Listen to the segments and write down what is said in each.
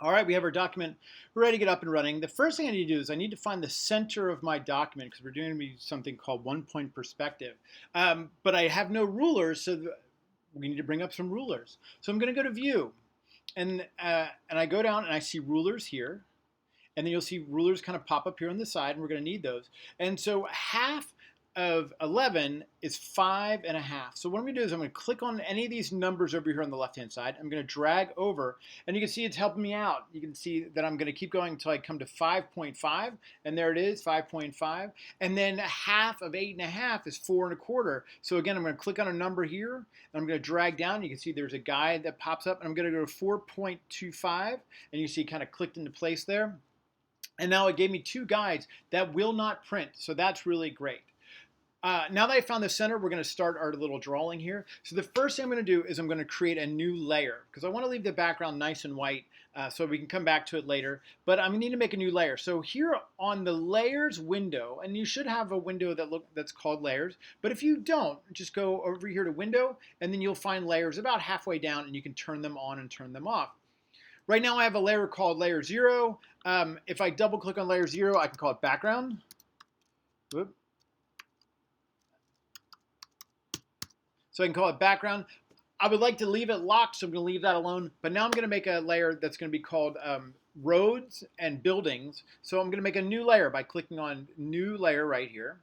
All right, we have our document ready to get up and running. The first thing I need to do is I need to find the center of my document because we're doing something called one-point perspective. But I have no rulers, so we need to bring up some rulers. So I'm going to go to View, and I go down and I see rulers here, and then you'll see rulers kind of pop up here on the side, and we're going to need those. And so half of 11 is 5.5. So what I'm going to do is I'm going to click on any of these numbers over here on the left-hand side. I'm going to drag over, and you can see it's helping me out. You can see that I'm going to keep going until I come to 5.5, and there it is, 5.5. And then half of 8.5 is 4.25. So again, I'm going to click on a number here, and I'm going to drag down. You can see there's a guide that pops up, and I'm going to go to 4.25, and you see it kind of clicked into place there. And now it gave me two guides that will not print, so that's really great. Now that I found the center, we're going to start our little drawing here. So the first thing I'm going to do is I'm going to create a new layer because I want to leave the background nice and white so we can come back to it later. But I'm going to need to make a new layer. So here on the layers window, and you should have a window that's called layers. But if you don't, just go over here to window, and then you'll find layers about halfway down, and you can turn them on and turn them off. Right now I have a layer called layer 0. If I double click on layer 0, I can call it background. Whoop. So I can call it background. I would like to leave it locked, so I'm going to leave that alone. But now I'm going to make a layer that's going to be called roads and buildings. So I'm going to make a new layer by clicking on new layer right here.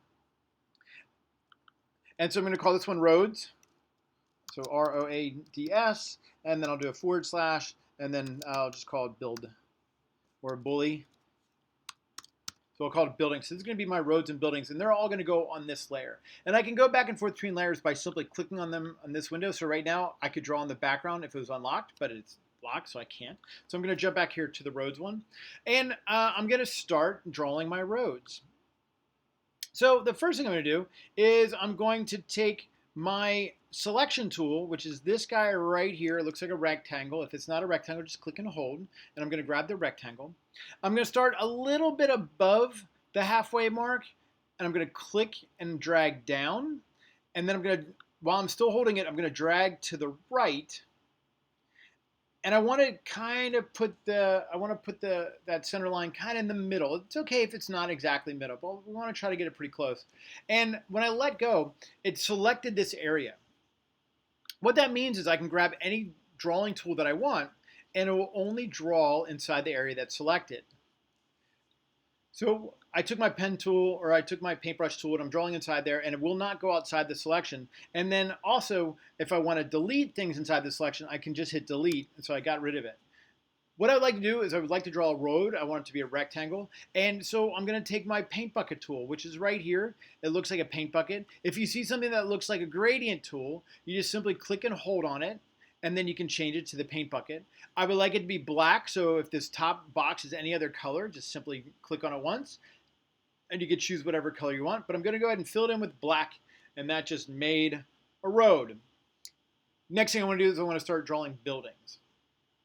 And so I'm going to call this one roads. So ROADS, and then I'll do a /, and then I'll just call it build or bully. So I'll call it buildings. So this is going to be my roads and buildings, and they're all going to go on this layer. And I can go back and forth between layers by simply clicking on them on this window. So right now I could draw on the background if it was unlocked, but it's locked, so I can't. So I'm going to jump back here to the roads one, and I'm going to start drawing my roads. So the first thing I'm going to do is I'm going to take my selection tool, which is this guy right here. It looks like a rectangle. If it's not a rectangle, just click and hold, and I'm going to grab the rectangle. I'm going to start a little bit above the halfway mark, and I'm going to click and drag down, and then I'm going to, while I'm still holding it, I'm going to drag to the right, and I want to kind of put that center line kind of in the middle. It's okay if it's not exactly middle, but we want to try to get it pretty close. And when I let go, it selected this area. What that means is I can grab any drawing tool that I want, and it will only draw inside the area that's selected. So I took my pen tool, or I took my paintbrush tool, and I'm drawing inside there, and it will not go outside the selection. And then also, if I want to delete things inside the selection, I can just hit delete, and so I got rid of it. What I would like to do is I would like to draw a road. I want it to be a rectangle. And so I'm going to take my paint bucket tool, which is right here. It looks like a paint bucket. If you see something that looks like a gradient tool, you just simply click and hold on it, and then you can change it to the paint bucket. I would like it to be black, so if this top box is any other color, just simply click on it once, and you can choose whatever color you want. But I'm going to go ahead and fill it in with black, and that just made a road. Next thing I want to do is I want to start drawing buildings.